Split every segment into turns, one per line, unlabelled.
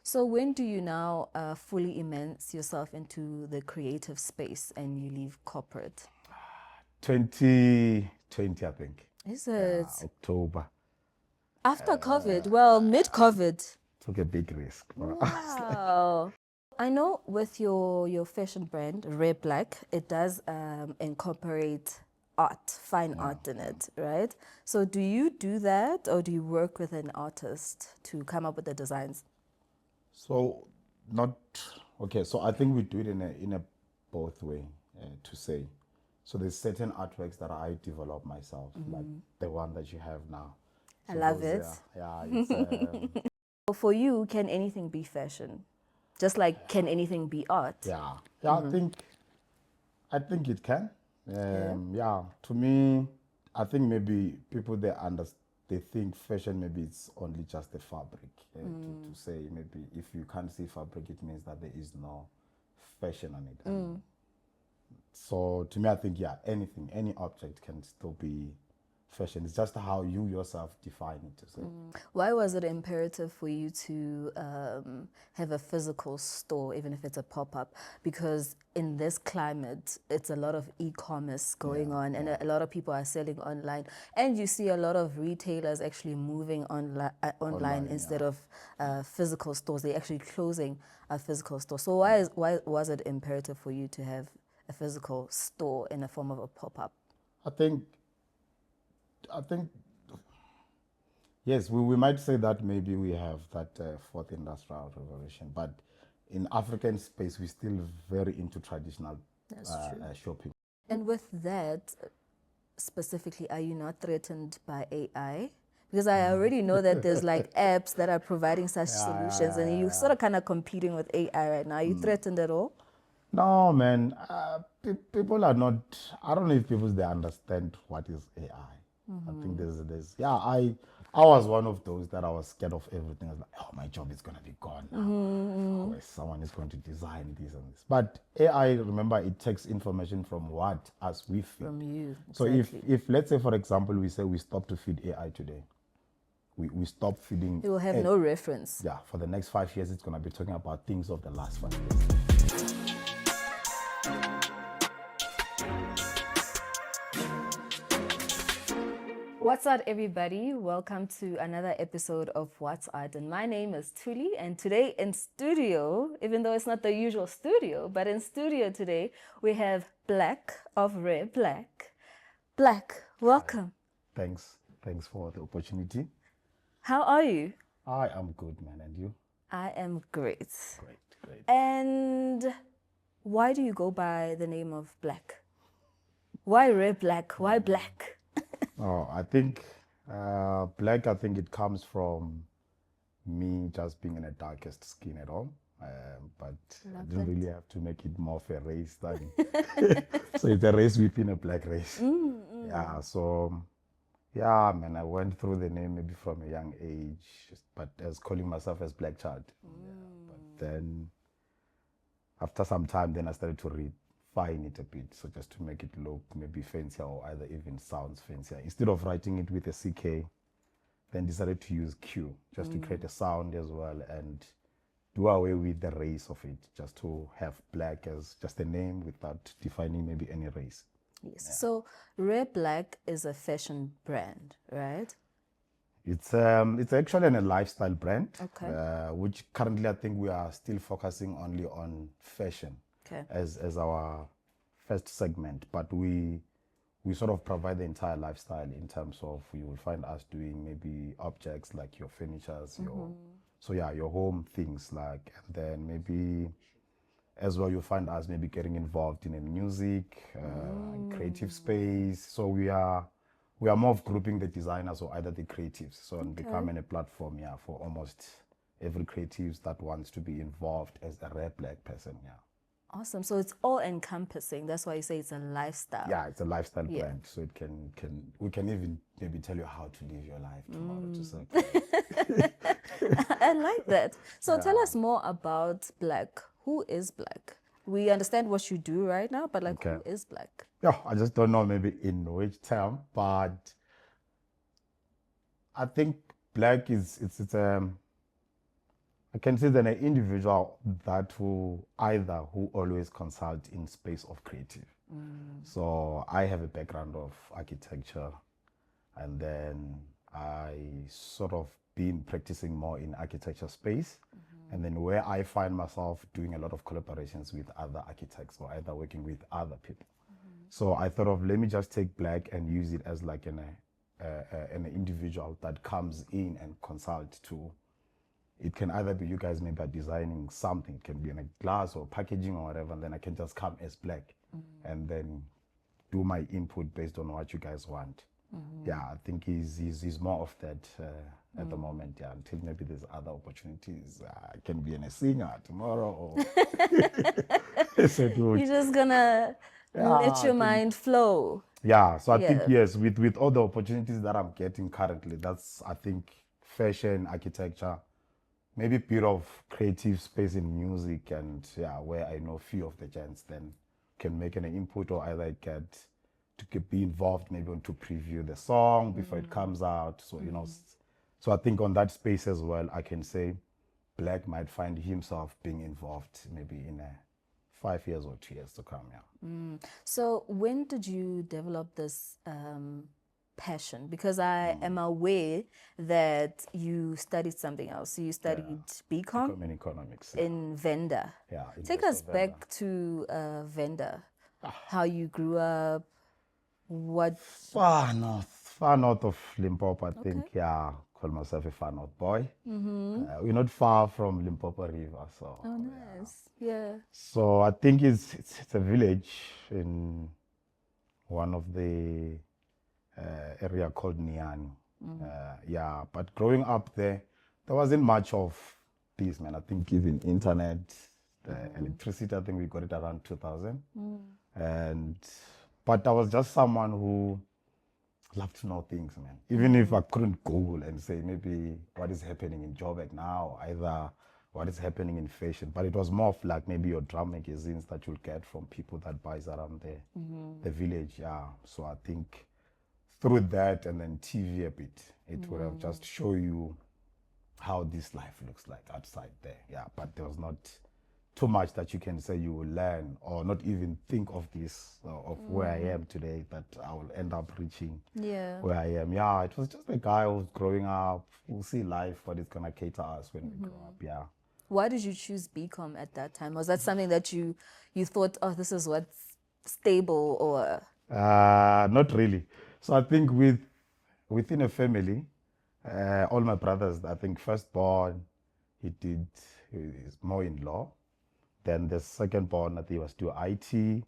So when do you now fully immerse yourself into the creative space and you leave corporate?
2020, I think.
Is
Yeah,
it
October.
after COVID? Well, mid-COVID.
Took a big risk for us.
Wow. I know with your fashion brand, Rare Blaq, it does incorporate art, fine art in it, right? So do you do that or do you work with an artist to come up with the designs?
So, not okay. So I think we do it in a both way to say. So there's certain artworks that I develop myself, like the one that you have now.
I
So
love
those,
it.
yeah, it's
So for you, can anything be fashion? Just like can anything be art?
yeah, yeah. I think it can.
Yeah.
Yeah, to me, I think maybe people they think fashion maybe it's only just the fabric. To say maybe if you can't see fabric, it means that there is no fashion on it. And so to me, I think yeah, any object can still be fashion. It's just how you yourself define it. To say
Why was it imperative for you to have a physical store, even if it's a pop-up? Because in this climate, it's a lot of e-commerce going on, and a lot of people are selling online. And you see a lot of retailers actually moving online instead of physical stores. They're actually closing a physical store. So why was it imperative for you to have a physical store in the form of a pop-up?
I think I think yes, we might say that maybe we have that fourth industrial revolution, but in African space, we're still very into traditional
That's true.
shopping.
And with that, specifically, are you not threatened by AI? Because I already know that there's like apps that are providing such solutions, and you're sort of kind of competing with AI right now. Are you threatened at all?
No, man, people are not. I don't know if people they understand what is AI. I think there's yeah. I was one of those that I was scared of everything. I was like, oh, my job is gonna be gone now. Oh, someone is going to design this and this. But AI, remember, it takes information from what as we feed.
From you,
So
exactly.
if let's say for example we say we stop to feed AI today, we stop feeding.
You will have
it.
no reference.
Yeah, for the next 5 years, it's gonna be talking about things of the last 5 years.
What's up, everybody? Welcome to another episode of What's Art. And my name is Tuli. And today in studio, even though it's not the usual studio, but in studio today, we have Blaq of Rare Blaq. Blaq, welcome.
Thanks for the opportunity.
How are you?
I am good, man, and you?
I am great.
Great.
And why do you go by the name of Blaq? Why Rare Blaq? Why Blaq?
Oh, I think black. I think it comes from me just being in the darkest skin at all. But I didn't really have to make it more of a race than so it's a race within a black race. Yeah, so yeah, man, I went through the name maybe from a young age, but as calling myself as Black Child. Yeah, but then after some time, then I started to refine it a bit, so just to make it look maybe fancier or either even sounds fancier. Instead of writing it with a CK, then decided to use Q just to create a sound as well and do away with the race of it, just to have black as just a name without defining maybe any race.
Yes. So Rare Blaq is a fashion brand, right?
It's actually a lifestyle brand,
Okay.
which currently I think we are still focusing only on fashion
Okay.
as our first segment, but we sort of provide the entire lifestyle in terms of you will find us doing maybe objects like your furnitures, your home things like, and then maybe as well you'll find us maybe getting involved in a music, creative space. So we are more of grouping the designers or either the creatives. So and becoming a platform, yeah, for almost every creatives that wants to be involved as a Rare Blaq person, yeah.
Awesome. So it's all encompassing. That's why you say it's a lifestyle.
Yeah, it's a lifestyle brand. So it we can even maybe tell you how to live your life tomorrow. Just like
I like that. So tell us more about Blaq. Who is Blaq? We understand what you do right now, but like who is Blaq?
yeah, I just don't know maybe in which term, but I think Black is I can say that an individual that who always consult in space of creative. So I have a background of architecture, and then I sort of been practicing more in architecture space, and then where I find myself doing a lot of collaborations with other architects or either working with other people. So I thought of, let me just take Blaq and use it as like an individual that comes in and consult to. It can either be you guys maybe are designing something, it can be in a glass or packaging or whatever, and then I can just come as Blaq and then do my input based on what you guys want. Yeah, I think he's more of that at the moment. Yeah, until maybe there's other opportunities. I can be a singer tomorrow. Or
You're just gonna let your mind flow.
Yeah, so I think
Yeah.
yes, with all the opportunities that I'm getting currently, that's I think fashion, architecture, maybe a bit of creative space in music, and yeah, where I know a few of the gents then can make an input or either get to be involved maybe to preview the song before it comes out. So you know, so I think on that space as well, I can say Blaq might find himself being involved maybe in 5 years or 2 years to come. Yeah.
So when did you develop this passion? Because I am aware that you studied something else. So you studied BCom
In economics.
in Venda.
Yeah.
Take us back to Venda, how you grew up, what...
Far north of Limpopo, I think. Yeah, call myself a far north boy. We're not far from Limpopo River, so.
Oh, nice. Yeah.
So I think it's a village in one of the area called Niani. Yeah, but growing up there wasn't much of this, man. I think even internet, electricity, I think we got it around 2000. But I was just someone who loved to know things, man. Even if I couldn't Google and say maybe what is happening in Joburg now, either what is happening in fashion, but it was more of like maybe your drum magazines that you'll get from people that buys around the village. Yeah. So I think through that and then TV a bit, it would have just show you how this life looks like outside there. Yeah. But there was not too much that you can say you will learn or not even think of this, of where I am today, that I will end up reaching where I am. Yeah, it was just a guy who's growing up. We'll see life, what it's going to cater us when we grow up. Yeah.
Why did you choose BCom at that time? Was that something that you thought, oh, this is what's stable, or?
Not really. So I think within a family, all my brothers, I think firstborn, he's more in law. Then the second born, I think, was doing IT.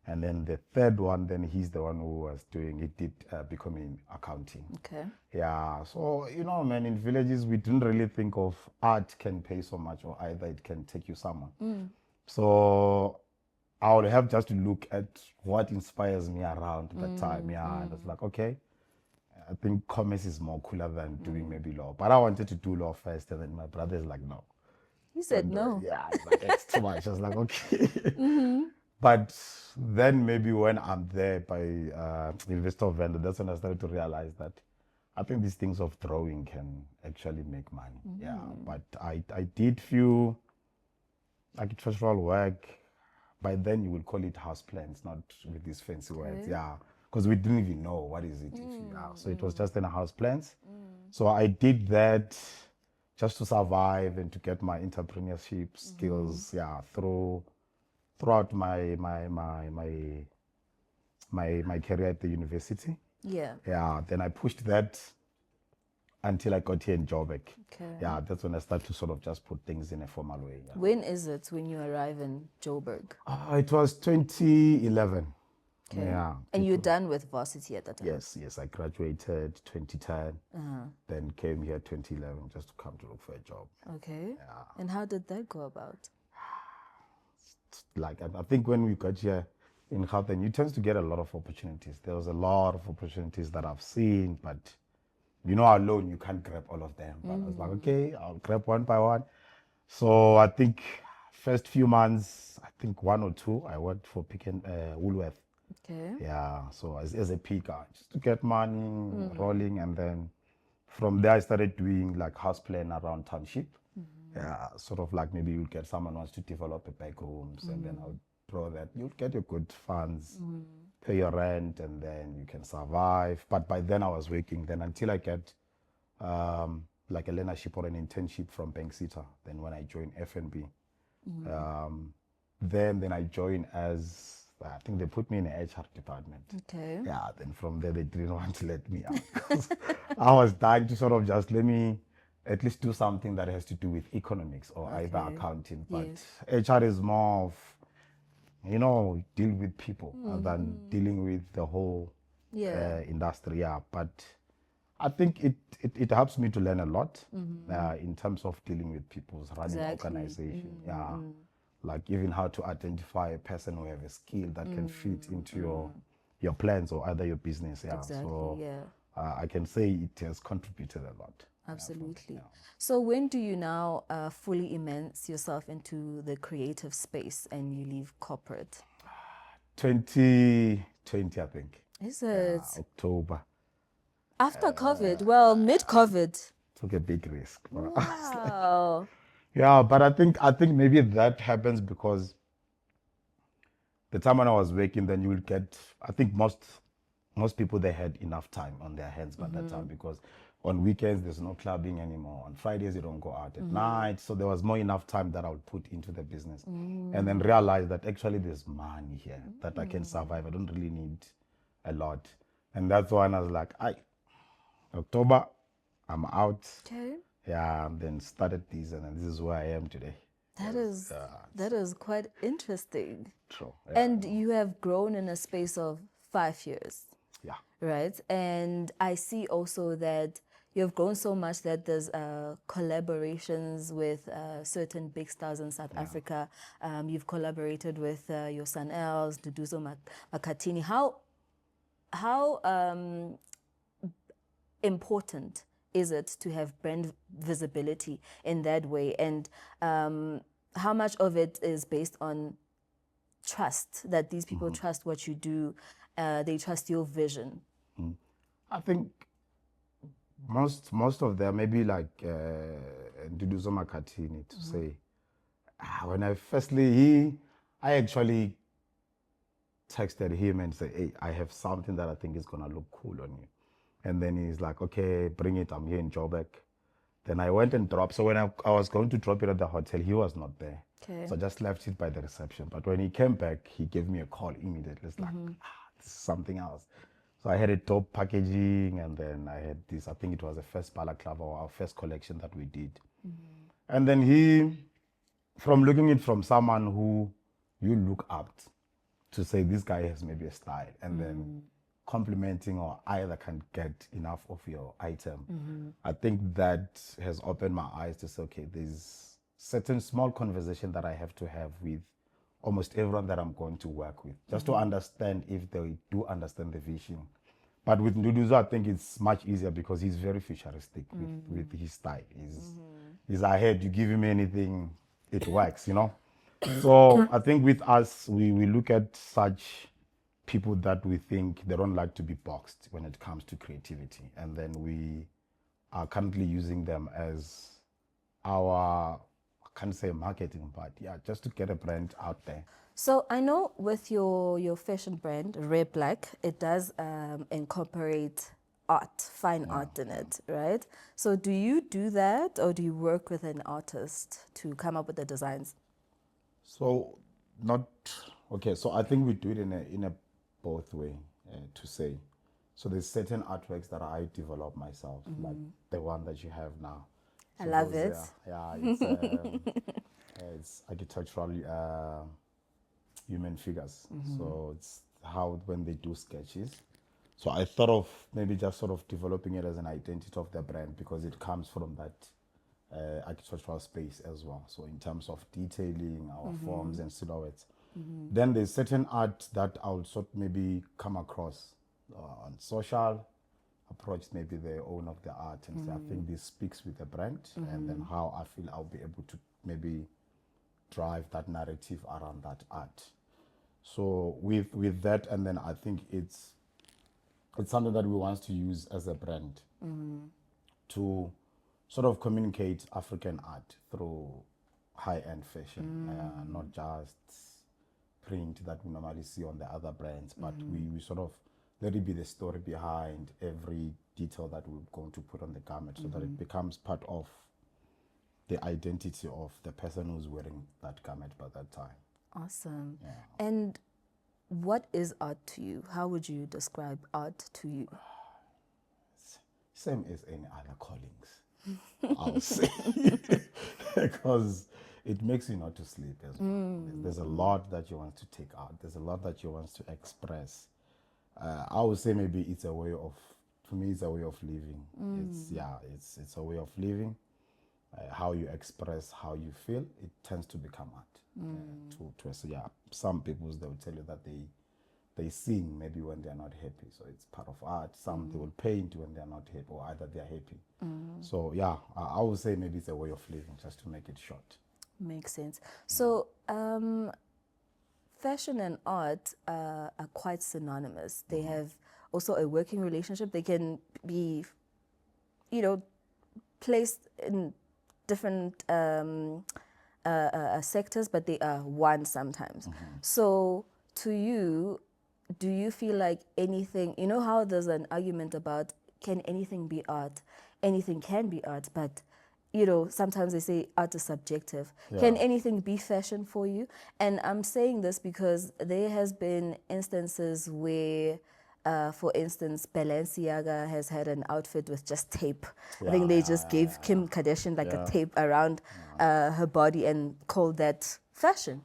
And then the third one, then he's the one who did becoming accounting.
Okay.
Yeah. So, you know, man, in villages, we didn't really think of art can pay so much or either it can take you somewhere. So I would have just to look at what inspires me around that time. Yeah. And it's like, okay, I think commerce is more cooler than doing maybe law. But I wanted to do law first. And then my brother's like, no.
He said no.
Yeah, it's like, it's too much. I was like, okay. But then maybe when I'm there by University of Venda, that's when I started to realize that I think these things of drawing can actually make money. Yeah, but I did few architectural work. By then you will call it house plans, not with these fancy words. Yeah, because we didn't even know what is it. So it was just in a house plans. So I did that just to survive and to get my entrepreneurship skills, throughout my career at the university.
Yeah.
Yeah. Then I pushed that until I got here in Joburg.
Okay.
Yeah, that's when I started to sort of just put things in a formal way. Yeah.
When is it when you arrive in Joburg?
It was 2011.
Okay.
Yeah.
And you're done with varsity at that time?
Yes. I graduated 2010, then came here 2011 just to come to look for a job.
Okay.
Yeah.
And how did that go about?
Like, I think when we got here in Gauteng, you tend to get a lot of opportunities. There was a lot of opportunities that I've seen, but you know, alone you can't grab all of them. But I was like, okay, I'll grab one by one. So I think first few months, I think 1 or 2, I worked for Woolworth.
Okay.
Yeah, so as a picker, just to get money rolling, and then from there I started doing like house plan around township. Yeah, sort of like maybe you'll get someone wants to develop a back rooms, and then I'll draw that. You'll get your good funds, pay your rent, and then you can survive. But by then I was working. Then until I get like a learnership or an internship from Bank Sita. Then when I joined FNB, then I joined as I think they put me in the HR department.
Okay.
Yeah, then from there they didn't want to let me out because I was dying to sort of just let me at least do something that has to do with economics or either
Okay.
accounting. But
Yes.
HR is more of, deal with people than dealing with the whole
Yeah.
industry. Yeah, but I think it helps me to learn a lot in terms of dealing with people's running
Exactly.
organization. Yeah, like even how to identify a person who have a skill that can fit into your plans or either your business. Yeah,
Exactly.
so
Yeah.
I can say it has contributed a lot.
Absolutely. So when do you now fully immerse yourself into the creative space and you leave corporate?
2020, I think.
Is it
October.
after COVID? Well, mid-COVID.
Took a big risk.
Wow.
Yeah, but I think maybe that happens because the time when I was working, then you will get. I think most people they had enough time on their hands by that time because on weekends there's no clubbing anymore. On Fridays you don't go out at night, so there was more enough time that I would put into the business, and then realize that actually there's money here that I can survive. I don't really need a lot, and that's when I was like, October, I'm out.
Okay.
Yeah, and then started this, and then this is where I am today.
That is quite interesting.
True.
And you have grown in a space of 5 years,
Yeah.
right? And I see also that you have grown so much that there's collaborations with certain big stars in South Africa. You've collaborated with your son Els, Duduzo Makhathini. How important is it to have brand visibility in that way? And how much of it is based on trust, that these people trust what you do, they trust your vision?
I think most of them, maybe like Duduzo Makhathini, to say, when I actually texted him and said, hey, I have something that I think is going to look cool on you. And then he's like, okay, bring it. I'm here in Joburg. Then I went and dropped. So when I was going to drop it at the hotel, he was not there.
Okay.
So I just left it by the reception. But when he came back, he gave me a call immediately. It's like, this is something else. So I had a top packaging, and then I had this, I think it was the first balaclava or our first collection that we did. And then from looking at it from someone who you look up to say this guy has maybe a style, and then complimenting or either can get enough of your item. I think that has opened my eyes to say, okay, there's certain small conversation that I have to have with almost everyone that I'm going to work with, just to understand if they do understand the vision. But with Nduduzo, I think it's much easier because he's very futuristic with his style. He's ahead. You give him anything, it works, So I think with us, we look at such people that we think they don't like to be boxed when it comes to creativity. And then we are currently using them as our, I can't say marketing, but yeah, just to get a brand out there.
So I know with your fashion brand, Rare Blaq, it does incorporate art, fine art in it, right? So do you do that, or do you work with an artist to come up with the designs?
So so I think we do it in a both way, to say. So there's certain artworks that I develop myself, like the one that you have now.
I
So
love
those,
it.
it's architectural human figures. So it's how when they do sketches. So I thought of maybe just sort of developing it as an identity of the brand because it comes from that architectural space as well. So in terms of detailing our forms and silhouettes. Then there's certain art that I'll sort maybe come across on social, approach maybe the owner of the art and say, I think this speaks with the brand, and then how I feel I'll be able to maybe drive that narrative around that art. So with that, and then I think it's something that we want to use as a brand to sort of communicate African art through high-end fashion, not just print that we normally see on the other brands, but we sort of let it be the story behind every detail that we're going to put on the garment so that it becomes part of the identity of the person who's wearing that garment by that time.
Awesome. And what is art to you? How would you describe art to you?
Same as any other callings, I'll say. Because it makes you not to sleep as well. There's a lot that you want to take out. There's a lot that you want to express. I would say maybe it's a way of, to me, it's a way of living. It's a way of living. How you express how you feel, it tends to become art. Some people, they will tell you that they sing maybe when they're not happy, so it's part of art. Some they will paint when they're not happy, or either they're happy. So yeah, I would say maybe it's a way of living, just to make it short.
Makes sense. So fashion and art are quite synonymous. They have also a working relationship. They can be, placed in different sectors, but they are one sometimes. So to you, do you feel like anything, you know how there's an argument about can anything be art? Anything can be art, but sometimes they say art is subjective. Can anything be fashion for you? And I'm saying this because there has been instances where, for instance, Balenciaga has had an outfit with just tape. I think they just gave Kim Kardashian a tape around her body and called that fashion.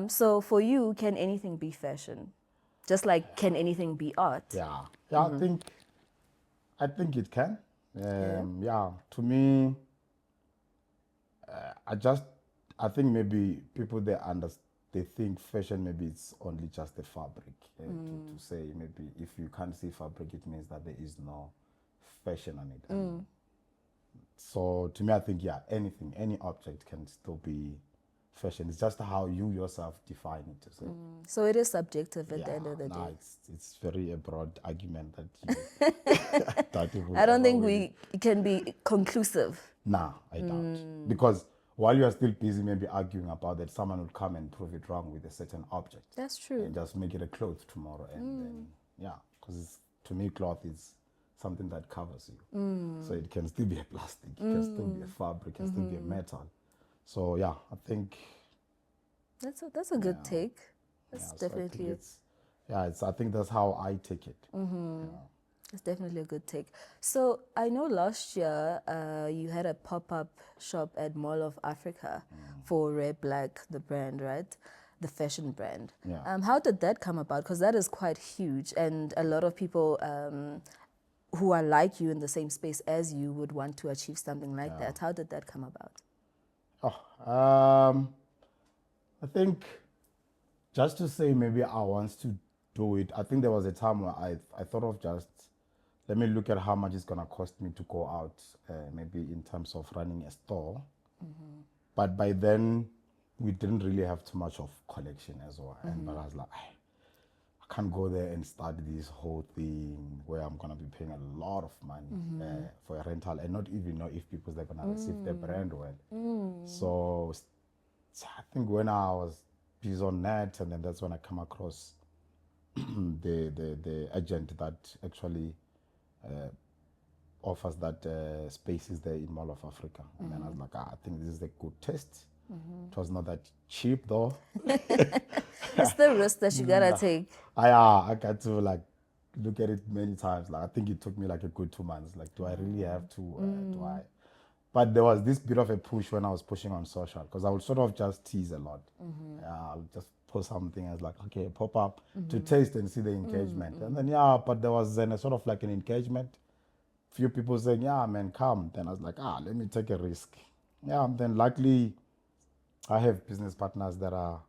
So for you, can anything be fashion? Just like, can anything be art?
I think it can. To me, I think maybe people they think fashion maybe it's only just the fabric. To say maybe if you can't see fabric, it means that there is no fashion on it. So to me, I think anything, any object can still be fashion. It's just how you yourself define it. To say.
So it is subjective at the end of the day.
It's very a broad argument that you
I don't think it can be conclusive.
Nah, I doubt. Because while you are still busy maybe arguing about that, someone will come and prove it wrong with a certain object.
That's true.
And just make it a cloth tomorrow. And then, because to me, cloth is something that covers you. So it can still be a plastic, it can still be a fabric, it can still be a metal. So I think
that's a good take. That's definitely
I think that's how I take it.
It's definitely a good take. So I know last year you had a pop-up shop at Mall of Africa for Rare Blaq, the brand, right? The fashion brand. How did that come about? Because that is quite huge, and a lot of people who are like you in the same space as you would want to achieve something like that. How did that come about?
I think just to say maybe I want to do it, I think there was a time where I thought of just, let me look at how much it's going to cost me to go out, maybe in terms of running a store. But by then, we didn't really have too much of collection as well. But I was like, I can't go there and start this whole thing where I'm going to be paying a lot of money for a rental and not even know if people are going to receive the brand well. So I think when I was busy on net, and then that's when I come across the agent that actually offers that spaces there in Mall of Africa. And then I was like, I think this is a good test. It was not that cheap though.
It's the risk that you gotta take.
I got to look at it many times. I think it took me a good 2 months. Do I really have to? Do I? But there was this bit of a push when I was pushing on social, because I would sort of just tease a lot. I'll just post something as okay, pop up to taste and see the engagement. And then but there was then a sort of an engagement. Few people saying, man, come. Then I was like, let me take a risk. Then luckily I have business partners that are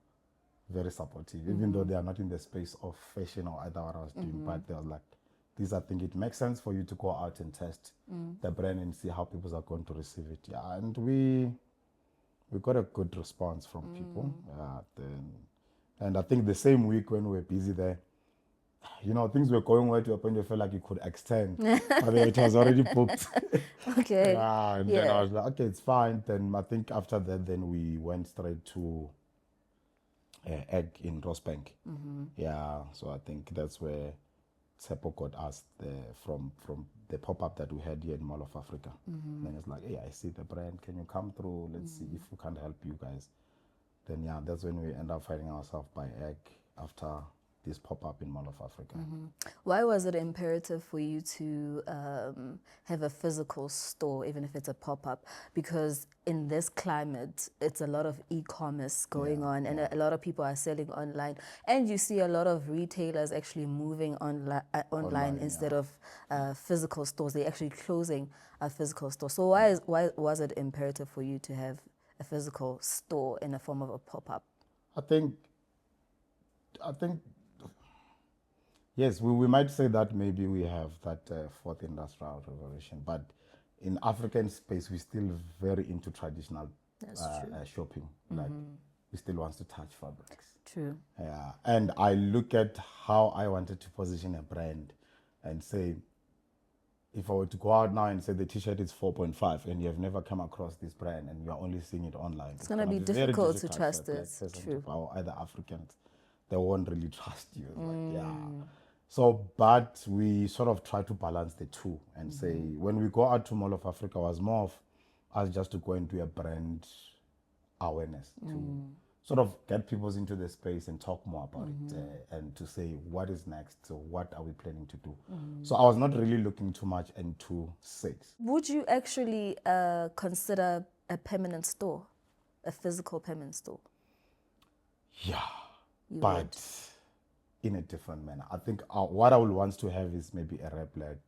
very supportive, even though they are not in the space of fashion or either what I was doing. But they were this, I think it makes sense for you to go out and test the brand and see how people are going to receive it. And we got a good response from people. And I think the same week when we were busy there, you know, things were going well to a point where I felt like it could extend, but then it was already booked.
Okay.
Yeah, and then I
Yeah.
was like, okay, it's fine. Then I think after that, then we went straight to Egg in Rosebank. Yeah, so I think that's where Tsepo got us from the pop-up that we had here in Mall of Africa. Then it's like, hey, I see the brand. Can you come through? Let's see if we can help you guys. Then yeah, that's when we end up finding ourselves by Egg after this pop-up in Mall of Africa.
Why was it imperative for you to have a physical store, even if it's a pop-up? Because in this climate, it's a lot of e-commerce going on, and a lot of people are selling online. And you see a lot of retailers actually moving online instead of physical stores. They're actually closing a physical store. So why was it imperative for you to have a physical store in the form of a pop-up?
I think, I think, yes, we might say that maybe we have that fourth industrial revolution, but in African space, we're still very into traditional
That's true.
shopping. Like, we still want to touch fabrics.
True.
Yeah, and I look at how I wanted to position a brand and say, if I were to go out now and say the t-shirt is 4.5 and you have never come across this brand and you're only seeing it online,
It's gonna
gonna
be
very
difficult to
difficult
trust
for a
it.
black person
True.
to, or either Africans, they won't really trust you. It's like, yeah. So, but we sort of try to balance the two and say, when we go out to Mall of Africa, it was more of us just to go and do a brand awareness to sort of get people into the space and talk more about it and to say what is next, so what are we planning to do. So I was not really looking too much into sales.
Would you actually consider a permanent store, a physical permanent store?
Yeah,
You
but
would.
in a different manner. I think what I would want to have is maybe a Rare Blaq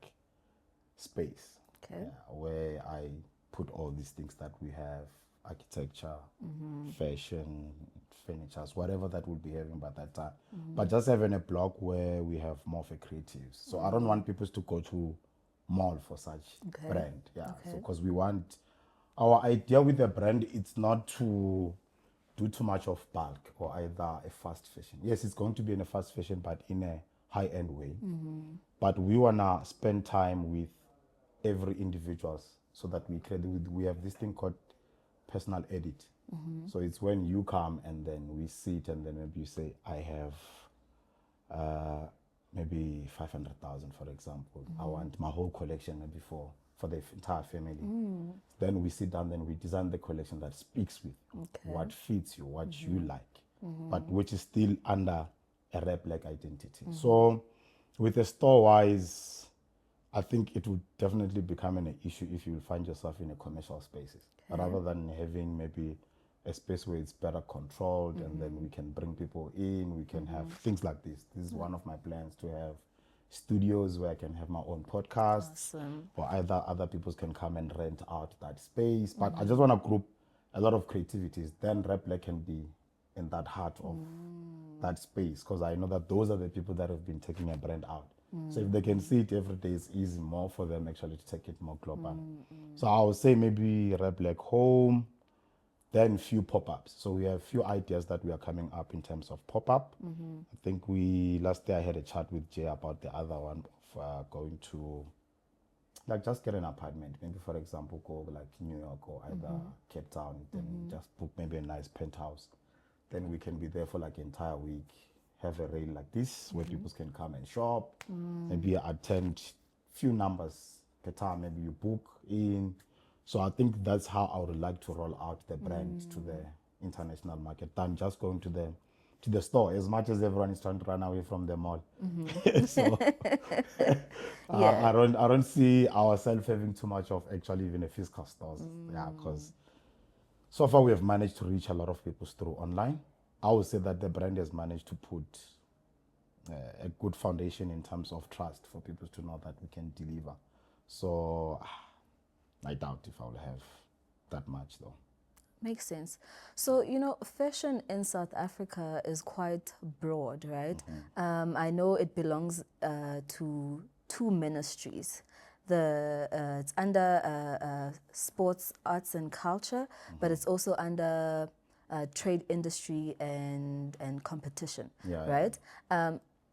space,
Okay.
where I put all these things that we have, architecture, fashion, furnitures, whatever that we'll be having by that time. But just having a block where we have more for creatives. So I don't want people to go to mall for such brand. Yeah. So because we want, our idea with the brand, it's not to do too much of bulk or either a fast fashion. Yes, it's going to be in a fast fashion, but in a high-end way. But we want to spend time with every individuals so that we have this thing called personal edit. So it's when you come and then we sit and then maybe you say, I have maybe 500,000, for example. I want my whole collection maybe for the entire family. Then we sit down, then we design the collection that speaks with what fits you, what you like, but which is still under a Rare Blaq identity. So with the store-wise, I think it would definitely become an issue if you find yourself in a commercial spaces, rather than having maybe a space where it's better controlled and then we can bring people in, we can have things like this. This is one of my plans, to have studios where I can have my own podcasts, or either other people can come and rent out that space. But I just want to group a lot of creativities. Then Rare Blaq can be in that heart of that space, because I know that those are the people that have been taking a brand out. So if they can see it every day, it's easy more for them actually to take it more global. So I would say maybe Rare Blaq home, then few pop-ups. So we have few ideas that we are coming up in terms of pop-up. I think last day I had a chat with Jay about the other one of going to, like, just get an apartment. Maybe, for example, go like New York or either Cape Town, then just book maybe a nice penthouse. Then we can be there for like an entire week, have a rail like this where people can come and shop, maybe attend few numbers per time, maybe you book in. So I think that's how I would like to roll out the brand to the international market than just going to the store, as much as everyone is trying to run away from the mall. So I don't see ourselves having too much of actually even a physical stores. Yeah, because so far we have managed to reach a lot of people through online. I would say that the brand has managed to put a good foundation in terms of trust for people to know that we can deliver. So I doubt if I will have that much though.
Makes sense. So, fashion in South Africa is quite broad, right? I know it belongs to two ministries. It's under sports, arts and culture, but it's also under trade, industry and competition, right?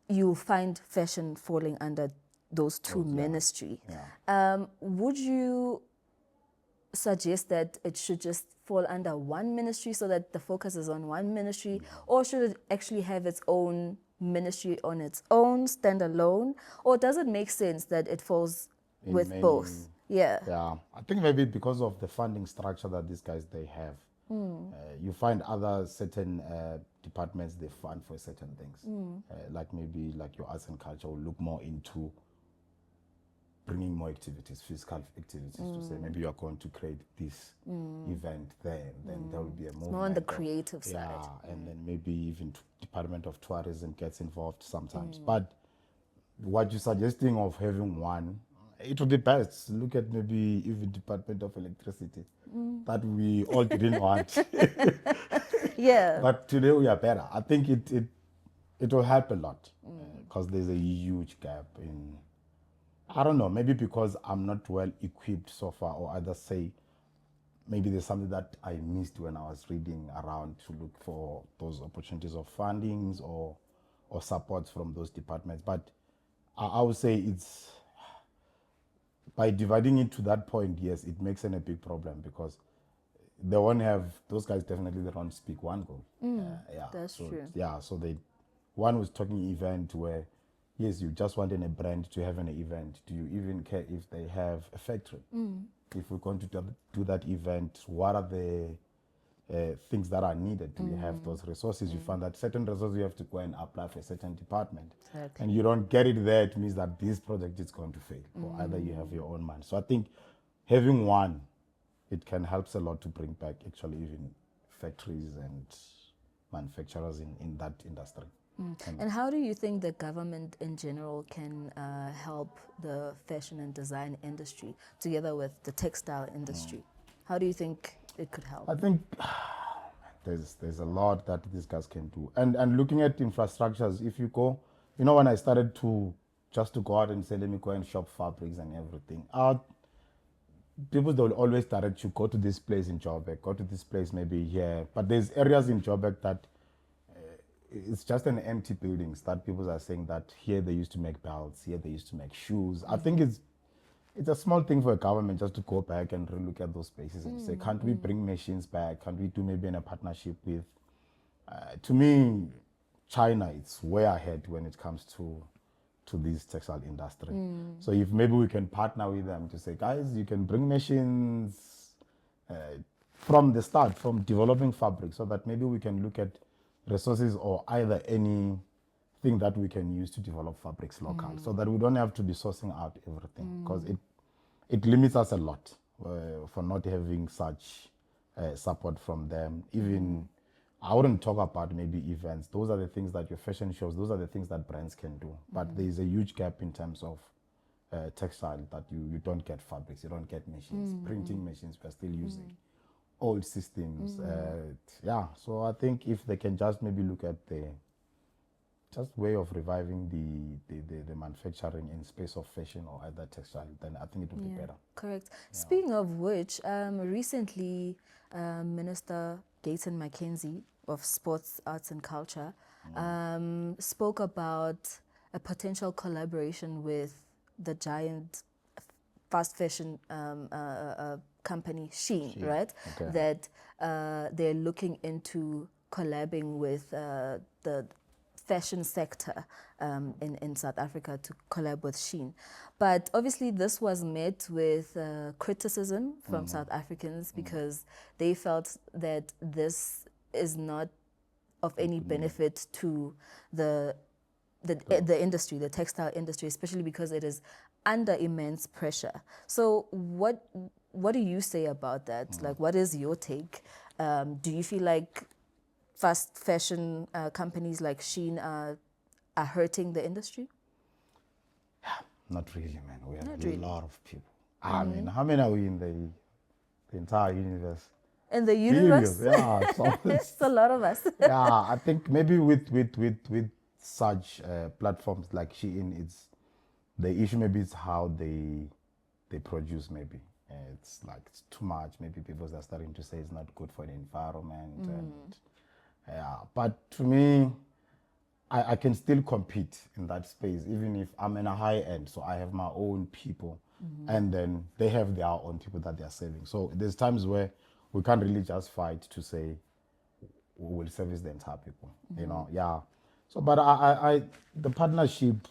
you'll find fashion falling under those two ministry. Would you suggest that it should just fall under one ministry so that the focus is on one ministry, or should it actually have its own ministry on its own, stand alone, or does it make sense that it falls with both?
Yeah, I think maybe because of the funding structure that these guys they have, you find other certain departments they fund for certain things, like maybe like your arts and culture will look more into bringing more activities, physical activities, to say maybe you're going to create this event there, then there will be a movement.
More on the creative side.
Yeah, and then maybe even Department of Tourism gets involved sometimes. But what you're suggesting of having one, it would be best. Look at maybe even Department of Electricity that we all didn't want.
Yeah.
But today we are better. I think it will help a lot because there's a huge gap in, I don't know, maybe because I'm not well equipped so far, or either say maybe there's something that I missed when I was reading around to look for those opportunities of fundings or supports from those departments. But I would say it's, by dividing it to that point, yes, it makes it a big problem because they won't have, those guys definitely they don't speak one goal.
That's true.
Yeah, so one was talking event where, yes, you just want a brand to have an event. Do you even care if they have a factory? If we're going to do that event, what are the things that are needed? Do you have those resources? You find that certain resources you have to go and apply for a certain department.
Exactly.
And you don't get it there, it means that this project is going to fail. Or either you have your own money. So I think having one, it can help a lot to bring back actually even factories and manufacturers in that industry.
And how do you think the government in general can help the fashion and design industry together with the textile industry? How do you think it could help?
I think there's a lot that these guys can do. And looking at infrastructures, if you go, when I started to go out and say, let me go and shop fabrics and everything, people they will always direct you, go to this place in Joburg, go to this place maybe here. But there's areas in Joburg that it's just an empty buildings that people are saying that here they used to make belts, here they used to make shoes. I think it's a small thing for a government just to go back and relook at those spaces and say, can't we bring machines back? Can't we do maybe in a partnership with, to me, China, it's way ahead when it comes to this textile industry. So if maybe we can partner with them to say, guys, you can bring machines from the start, from developing fabric, so that maybe we can look at resources or either anything that we can use to develop fabrics local, so that we don't have to be sourcing out everything, because it limits us a lot for not having such support from them. Even I wouldn't talk about maybe events. Those are the things that your fashion shows, those are the things that brands can do. But there is a huge gap in terms of textile, that you don't get fabrics, you don't get machines, printing machines we're still using. Old systems. So I think if they can just maybe look at the way of reviving the manufacturing in space of fashion or other textile, then I think it would be better.
Correct. Speaking of which, recently Minister Gayton Mackenzie of Sports, Arts and Culture spoke about a potential collaboration with the giant fast fashion company SHEIN, right?
Okay.
That they're looking into collabing with the fashion sector in South Africa to collab with SHEIN. But obviously this was met with criticism from South Africans because they felt that this is not of any benefit to the industry, the textile industry, especially because it is under immense pressure. So what do you say about that? Like, what is your take? Do you feel like fast fashion companies like SHEIN are hurting the industry?
Not really, man. We have
Not
a
really.
lot of people. I mean, how many are we in the entire universe?
In the universe?
Period. Yeah, so
It's a lot of us.
yeah, I think maybe with such platforms like SHEIN, it's the issue. Maybe it's how they produce. Maybe it's like it's too much. Maybe people are starting to say it's not good for the environment. And yeah, but to me, I can still compete in that space, even if I'm in a high end. So I have my own people, and then they have their own people that they're serving. So there's times where we can't really just fight to say we will service the entire people. You know, yeah. So, but the partnership,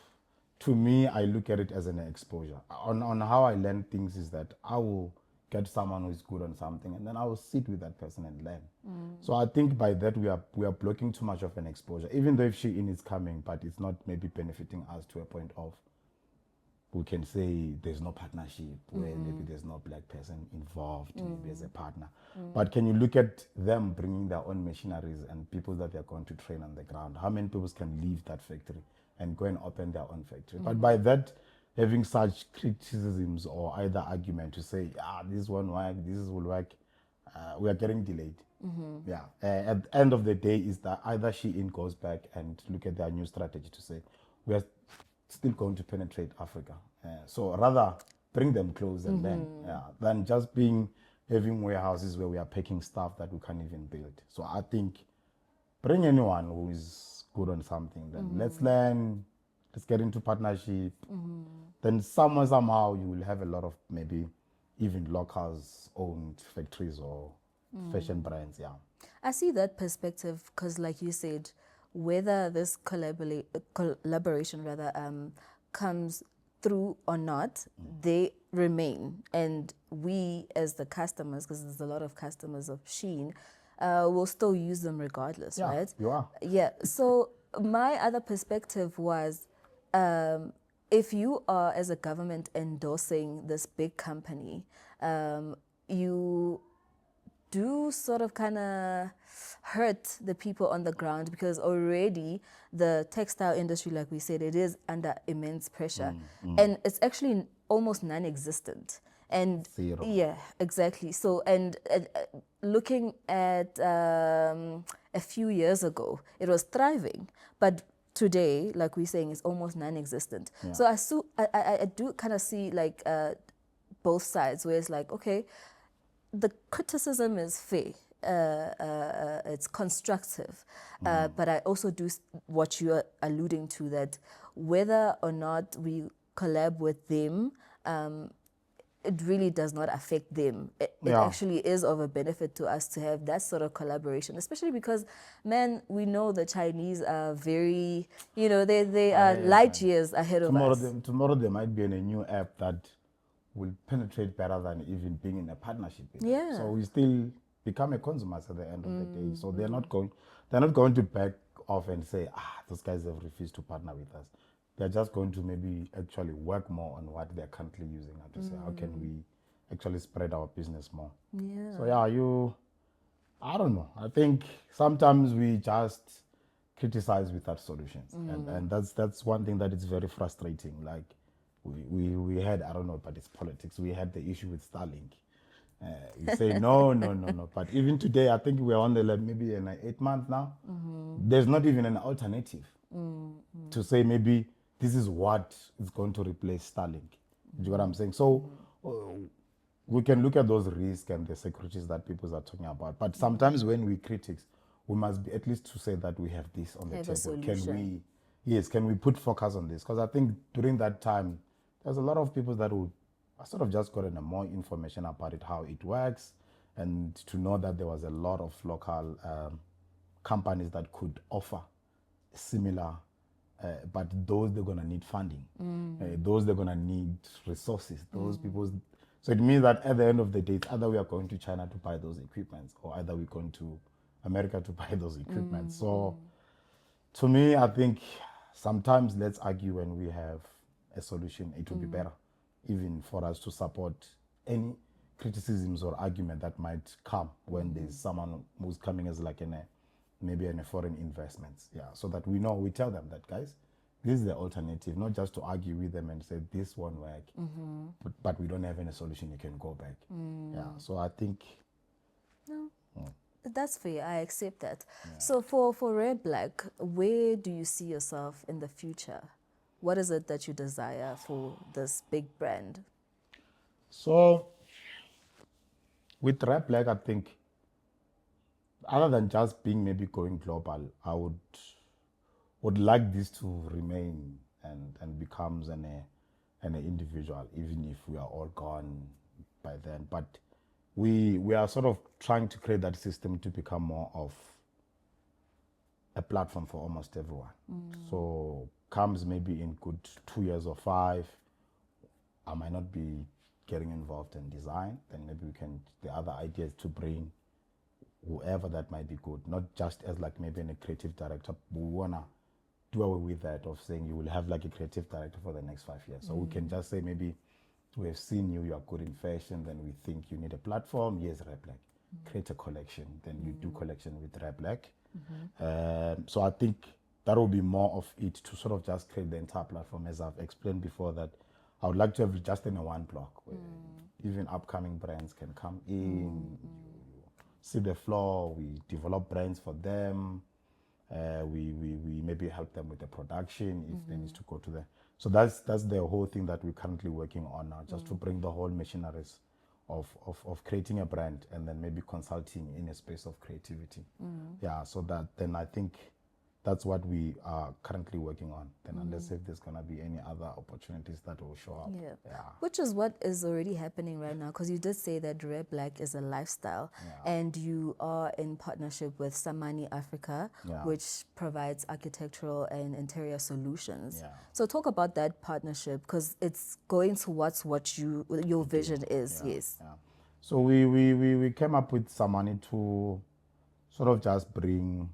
to me, I look at it as an exposure. On how I learn things is that I will get someone who is good on something, and then I will sit with that person and learn. So I think by that we are blocking too much of an exposure, even though if SHEIN is coming, but it's not maybe benefiting us to a point of we can say there's no partnership where maybe there's no black person involved, maybe as a partner. But can you look at them bringing their own machineries and people that they're going to train on the ground? How many people can leave that factory and go and open their own factory? But by that, having such criticisms or either argument to say, this won't work, this will work, we are getting delayed. Yeah. At the end of the day, is that either SHEIN goes back and look at their new strategy to say, we are still going to penetrate Africa. So rather bring them close and then, than just having warehouses where we are packing stuff that we can't even build. So I think bring anyone who is good on something. Then let's learn. Let's get into partnership. Then somehow you will have a lot of maybe even locals owned factories or fashion brands. Yeah.
I see that perspective because, like you said, whether this collaboration rather comes through or not, they remain, and we as the customers, because there's a lot of customers of SHEIN, will still use them regardless,
Yeah,
right?
you are.
Yeah. So my other perspective was, if you are as a government endorsing this big company, you do sort of kind of hurt the people on the ground, because already the textile industry, like we said, it is under immense pressure, and it's actually almost non-existent. And
Zero.
yeah, exactly. So, and looking at a few years ago, it was thriving, but today, like we're saying, it's almost non-existent.
Yeah.
So I do kind of see like both sides, where it's like, okay, the criticism is fair, it's constructive, but I also do what you are alluding to, that whether or not we collab with them, it really does not affect them. It
Yeah.
actually is of a benefit to us to have that sort of collaboration, especially because, man, we know the Chinese are very, they are light years ahead of us.
Tomorrow there might be a new app that will penetrate better than even being in a partnership with them.
Yeah.
So we still become a consumers at the end of the day. So they're not going to back off and say, those guys have refused to partner with us. They're just going to maybe actually work more on what they're currently using and to say, how can we actually spread our business more?
Yeah.
So I don't know. I think sometimes we just criticize without solutions. And that's one thing that is very frustrating. Like we had, I don't know, but it's politics. We had the issue with Starlink. We say no. But even today, I think we're on the maybe in 8 months now. There's not even an alternative to say maybe this is what is going to replace Starlink. Do you know what I'm saying? So we can look at those risks and the securities that people are talking about. But sometimes when we critics, we must be at least to say that we have this on the
Have a
table.
solution.
Can we put focus on this? Because I think during that time, there's a lot of people that would sort of just gotten more information about it, how it works, and to know that there was a lot of local companies that could offer similar, but those they're gonna need funding, those they're gonna need resources, those people. So it means that at the end of the day, it's either we are going to China to buy those equipments, or either we're going to America to buy those equipments. So to me, I think sometimes let's argue when we have a solution. It would be better, even for us to support any criticisms or argument that might come when there's someone who's coming as like maybe in a foreign investments. Yeah, so that we know, we tell them that, guys, this is the alternative, not just to argue with them and say this won't work, but we don't have any solution, you can go back. Yeah, so I think
That's fair. I accept that. Yeah. So for Rare Blaq, where do you see yourself in the future? What is it that you desire for this big brand?
So with Rare Blaq, I think other than just being maybe going global, I would would like this to remain and becomes an individual, even if we are all gone by then. But we are sort of trying to create that system to become more of a platform for almost everyone. So comes maybe in good 2 years or 5, I might not be getting involved in design, then maybe we can, the other idea is to bring whoever that might be good, not just as like maybe a creative director. We wanna do away with that of saying you will have like a creative director for the next 5 years. So we can just say maybe we have seen you are good in fashion, then we think you need a platform. Here's Rare Blaq. Create a collection, then you do collection with Rare Blaq. So I think that will be more of it to sort of just create the entire platform, as I've explained before, that I would like to have just in a one block where even upcoming brands can come in, see the floor, we develop brands for them, we maybe help them with the production if they need to go to the. So that's the whole thing that we're currently working on now, just to bring the whole machineries of creating a brand and then maybe consulting in a space of creativity. Yeah, so that then I think that's what we are currently working on. Then unless if there's gonna be any other opportunities that will show up.
Yeah. Which is what is already happening right now, because you did say that Rare Blaq is a lifestyle, and you are in partnership with Samani Africa, which provides architectural and interior solutions. So talk about that partnership, because it's going towards what your vision is. Yes.
So we came up with Samani to sort of just bring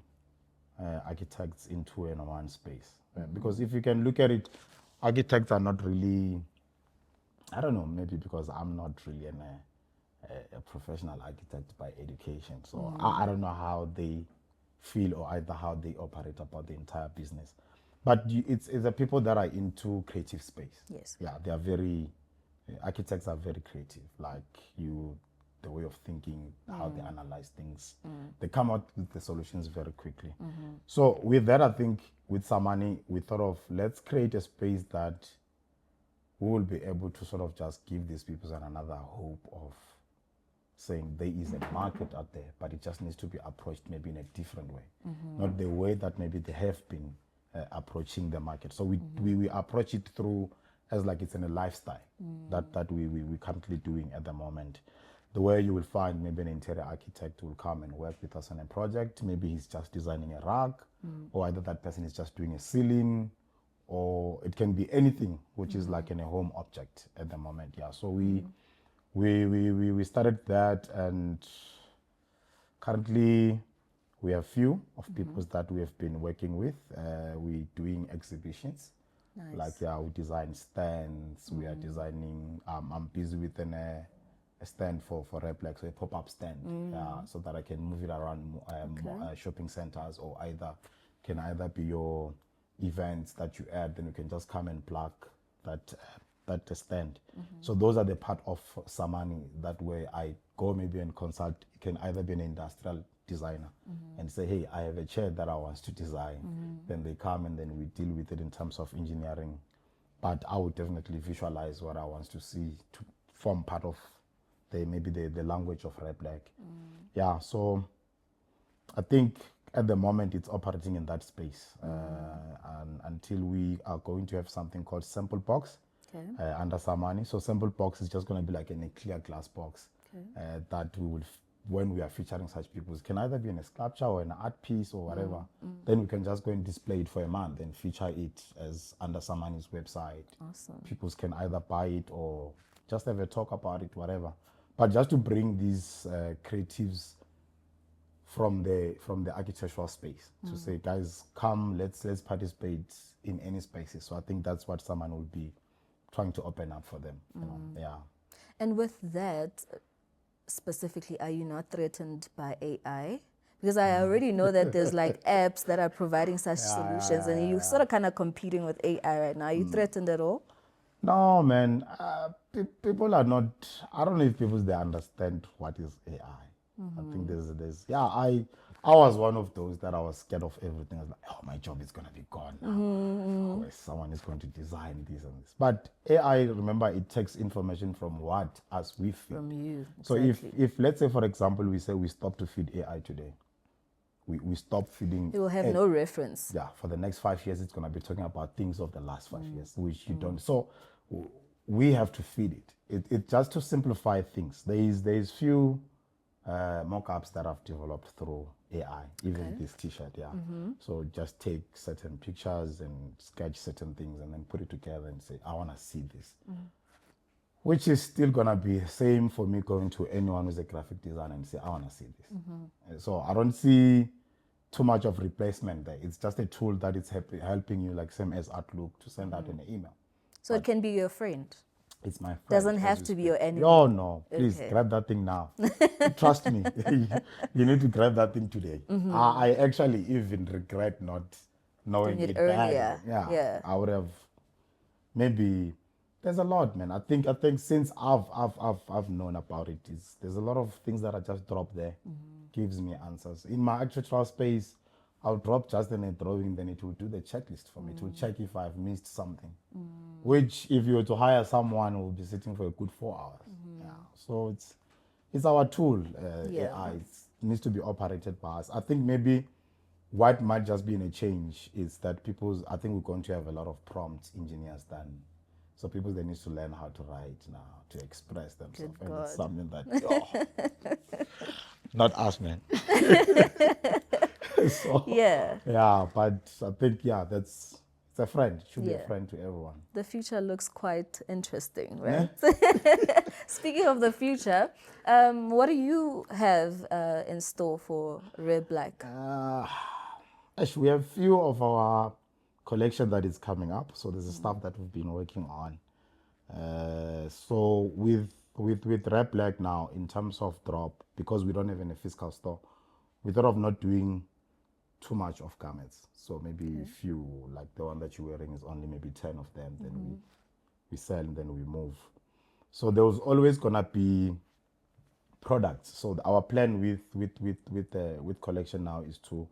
architects into one space. Because if you can look at it, architects are not really, I don't know, maybe because I'm not really a professional architect by education. So I don't know how they feel or either how they operate about the entire business. But it's the people that are into creative space.
Yes.
Yeah, they are very, architects are very creative. Like the way of thinking, how they analyze things. They come out with the solutions very quickly. So with that, I think with Samani, we thought of, let's create a space that we will be able to sort of just give these people another hope of saying there is a market out there, but it just needs to be approached maybe in a different way. Not the way that maybe they have been approaching the market. So we approach it through as like it's in a lifestyle that we're currently doing at the moment. The way you will find maybe an interior architect will come and work with us on a project. Maybe he's just designing a rug, or either that person is just doing a ceiling, or it can be anything which is like in a home object at the moment. Yeah. So we started that, and currently we have few of people that we have been working with. We're doing exhibitions. Like we design stands. We are designing. I'm busy with a stand for Rare Blaq, so a pop-up stand, so that I can move it around shopping centers, or can either be your events that you add, then you can just come and plug that stand. So those are the part of Samani, that way I go maybe and consult. It can either be an industrial designer and say, hey, I have a chair that I want to design. Then they come and then we deal with it in terms of engineering. But I would definitely visualize what I want to see to form part of maybe the language of Rare Blaq. Yeah, so I think at the moment it's operating in that space, and until we are going to have something called sample box under Samani. So sample box is just going to be like in a clear glass box that we will, when we are featuring such people, it can either be in a sculpture or an art piece or whatever. Then we can just go and display it for a month and feature it as under Samani's website.
Awesome.
People can either buy it or just have a talk about it, whatever. But just to bring these creatives from the architectural space to say, guys, come, let's participate in any spaces. So I think that's what someone will be trying to open up for them. You know? Yeah.
And with that specifically, are you not threatened by AI? Because I already know that there's like apps that are providing such solutions, and you're sort of kind of competing with AI right now. Are you threatened at all?
No, man. People are not. I don't know if people they understand what is AI. I think there's. Yeah, I was one of those that I was scared of everything. I was like, oh, my job is gonna be gone now. Oh, someone is going to design this and this. But AI, remember, it takes information from what us we feed.
From you.
So if let's say, for example, we say we stop to feed AI today, we stop feeding.
You will have no reference.
Yeah, for the next 5 years, it's going to be talking about things of the last 5 years, which you don't. So we have to feed it just to simplify things. There is few mock-ups that I've developed through AI, even this t-shirt, yeah. So just take certain pictures and sketch certain things and then put it together and say, I want to see this. Which is still going to be same for me going to anyone who's a graphic designer and say, I want to see this. So I don't see too much of replacement there. It's just a tool that is helping you, like same as Outlook, to send out an email.
So it can be your friend.
It's my friend.
Doesn't have to be your enemy.
Oh no, please grab that thing now. Trust me, you need to grab that thing today. I actually even regret not knowing
Doing it
it
earlier.
back.
Yeah.
I would have maybe. There's a lot, man. I think since I've known about it, there's a lot of things that I just drop there, gives me answers. In my architectural space, I'll drop just in a drawing, then it will do the checklist for me to check if I've missed something. Which, if you were to hire someone, will be sitting for a good 4 hours. Yeah. So it's our tool. AI. It needs to be operated by us. I think maybe what might just be in a change is that I think we're going to have a lot of prompt engineers done. So people, they need to learn how to write now, to express themselves. And it's something that, not us, man. So, yeah, but I think, it's a friend. It should be a friend to everyone.
The future looks quite interesting, right? Speaking of the future, what do you have in store for Rare Blaq?
Actually, we have a few of our collection that is coming up. So there's stuff that we've been working on. So with Rare Blaq now, in terms of drop, because we don't have any physical store, we thought of not doing too much of garments. So maybe a few, like the one that you're wearing is only maybe 10 of them. Then we sell and then we move. So there was always gonna be products. So our plan with collection now is to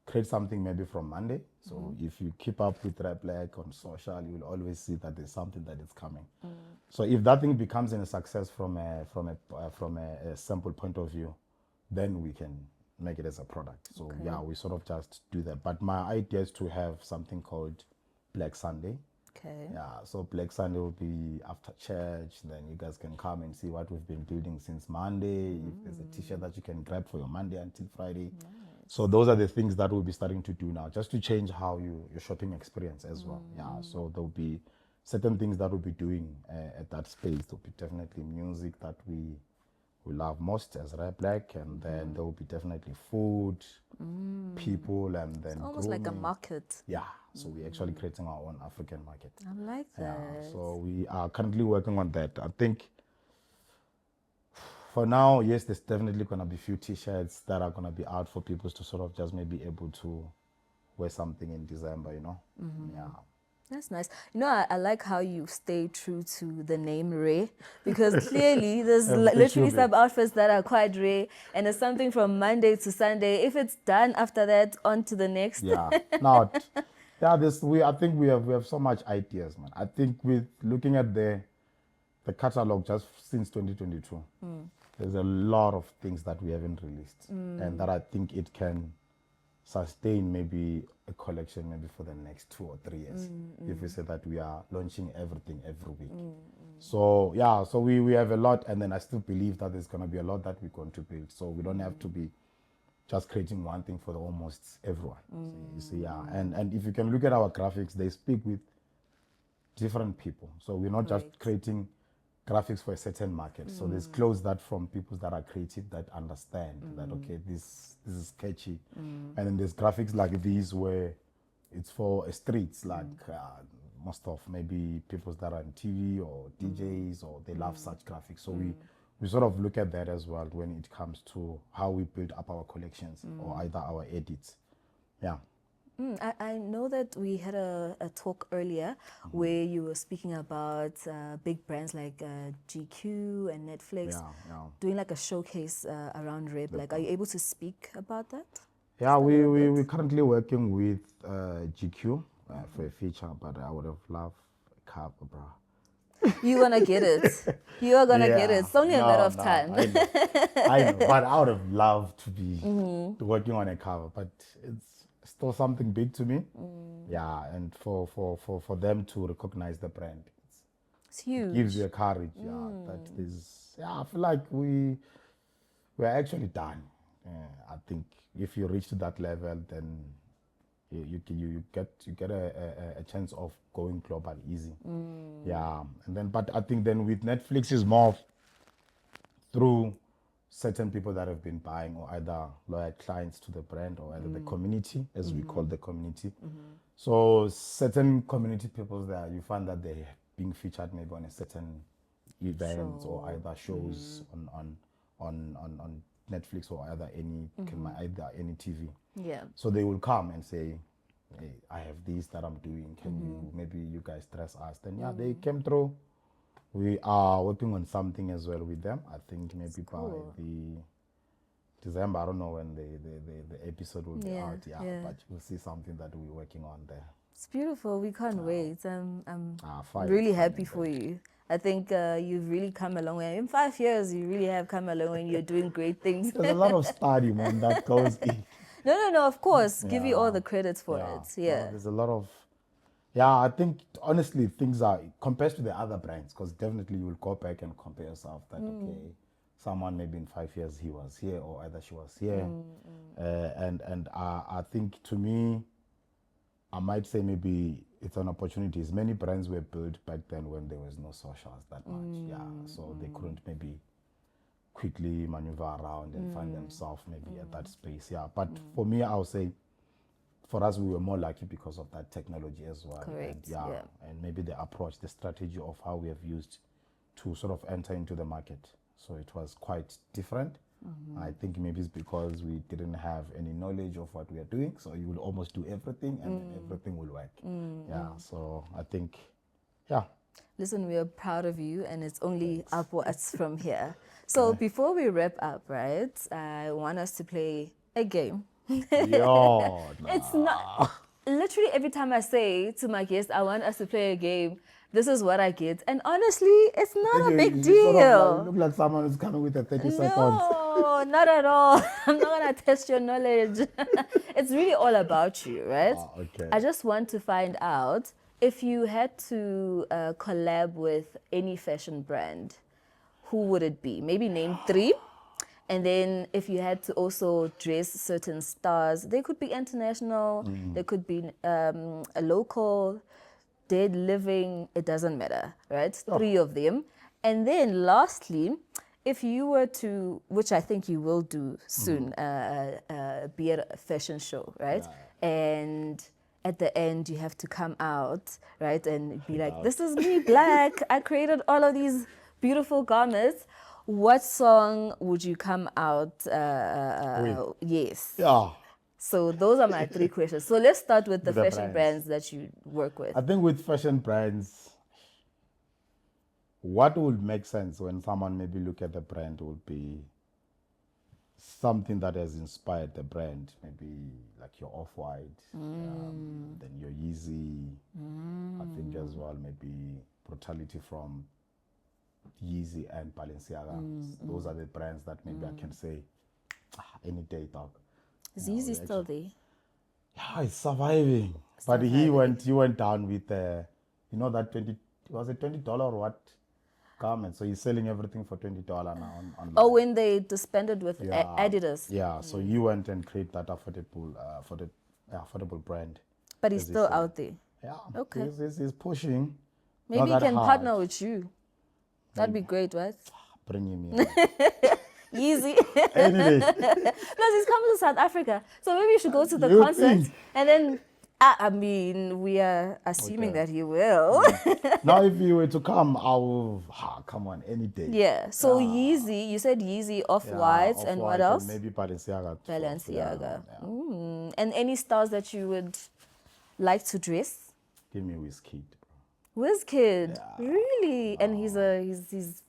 create something maybe from Monday. So if you keep up with Rare Blaq on social, you will always see that there's something that is coming. So if that thing becomes a success from a sample point of view, then we can make it as a product. So we sort of just do that. But my idea is to have something called Black Sunday.
Okay.
Yeah, so Black Sunday will be after church. Then you guys can come and see what we've been building since Monday. If there's a t-shirt that you can grab for your Monday until Friday. Nice. So those are the things that we'll be starting to do now, just to change how your shopping experience as well. Yeah, so there'll be certain things that we'll be doing at that space. There'll be definitely music that we love most as Rare Blaq, and then there will be definitely food, people, and then
it's almost like a market.
Yeah, so we're actually creating our own African market.
I like that.
Yeah, so we are currently working on that. I think for now, yes, there's definitely going to be a few t-shirts that are going to be out for people to sort of just maybe able to wear something in December, Yeah.
That's nice. I like how you stay true to the name Rare, because clearly there's literally some outfits that are quite rare, and it's something from Monday to Sunday. If it's done after that, on to the next.
Yeah. Now, I think we have so much ideas, man. I think with looking at the catalog just since 2022, there's a lot of things that we haven't released, and that I think it can sustain maybe a collection maybe for the next 2 or 3 years, if we say that we are launching everything every week. So so we have a lot, and then I still believe that there's going to be a lot that we're going to build, so we don't have to be just creating one thing for almost everyone. So and if you can look at our graphics, they speak with different people, so we're not just creating graphics for a certain market. So there's clothes that from people that are creative, that understand that, okay, this is sketchy. And then there's graphics like these where it's for streets, like most of maybe people that are on TV or DJs, or they love such graphics. So we sort of look at that as well when it comes to how we build up our collections or either our edits. Yeah.
I know that we had a talk earlier where you were speaking about big brands like GQ and Netflix doing like a showcase around Rare Blaq. Are you able to speak about that?
Yeah, we're currently working with GQ for a feature, but I would have loved a cover, bro.
You're gonna get it. You are gonna get it. It's only a matter of
No,
time.
I know, but I would have loved to be working on a cover, but it's still something big to me. Yeah, and for them to recognize the brand,
It's
it gives you
huge.
a courage. Yeah, that is. Yeah, I feel like we're actually done. I think if you reach to that level, then you get a chance of going global easy. Yeah, and then but I think then with Netflix is more through certain people that have been buying or either loyal clients to the brand or either the community, as we call the community. So certain community people there, you find that they're being featured maybe on a certain events or either shows on Netflix or either either any TV.
Yeah.
So they will come and say, hey, I have this that I'm doing. Can you maybe you guys dress us? Then yeah, they came through. We are working on something as well with them. I think maybe by the December, I don't know when the episode will be out. Yeah, but you'll see something that we're working on there.
It's beautiful. We can't wait. I'm
Fine,
really
it's
happy
coming
for you. I think you've really come a long way. In 5 years, you really have come a long way and you're doing great things.
There's a lot of study, man, that goes in.
No, of course. Give you all the credits for it.
No,
Yeah.
there's a lot of. Yeah, I think honestly things are compared to the other brands, because definitely you will go back and compare yourself. That okay, someone maybe in 5 years he was here or either she was here, and I think to me, I might say maybe it's an opportunity. Many brands were built back then when there was no socials that much. Yeah, so they couldn't maybe quickly maneuver around and find themselves maybe at that space. Yeah, but for me, I would say for us, we were more lucky because of that technology as well.
Correct.
And and maybe the approach, the strategy of how we have used to sort of enter into the market. So it was quite different. I think maybe it's because we didn't have any knowledge of what we are doing. So you will almost do everything and then everything will work. Yeah, so I think, yeah.
Listen, we are proud of you and it's only upwards from here. So before we wrap up, right, I want us to play a game.
Yo,
It's not, literally every time I say to my guests, I want us to play a game, this is what I get. And honestly, it's not a big
You
deal.
sort of like, look like someone who's coming with a 30 seconds.
No, not at all. I'm not going to test your knowledge. It's really all about you, right?
Okay.
I just want to find out if you had to collab with any fashion brand, who would it be? Maybe name 3. And then if you had to also dress certain stars, they could be international, they could be a local, dead, living, it doesn't matter, right? 3 of them. And then lastly, if you were to, which I think you will do soon, be at a fashion show, right? And at the end, you have to come out, right? And be like, this is me, Blaq. I created all of these beautiful garments. What song would you come out? Yes.
Yeah.
So those are my 3 questions. So let's start with the
With the
fashion
brands.
brands that you work with.
I think with fashion brands, what would make sense when someone maybe look at the brand would be something that has inspired the brand, maybe like your Off-White, then your Yeezy, I think as well, maybe Brutality from Yeezy and Balenciaga. Those are the brands that maybe I can say any day, dog.
Is Yeezy still there?
Yeah, it's surviving. But he went down with you know that was it $20 or what garment? So he's selling everything for $20 now online.
Oh, when they disbanded with Adidas.
Yeah, so he went and created that affordable brand.
But he's still out there.
Yeah.
Okay.
He's pushing.
Maybe he
Not that
can
hard.
partner with you. That'd be great, right?
Bring him in.
Easy.
Any day.
Plus, he's coming to South Africa. So maybe you should go to the
You
concert.
think?
And then, I mean, we are assuming that he will.
Now, if you were to come, I will. Come on, any day.
Yeah. So Yeezy, you said Yeezy, Off-White, and what
Off-White
else?
And maybe Balenciaga.
Balenciaga.
Yeah.
And any stars that you would like to dress?
Give me Wizkid.
Wizkid, really? And he's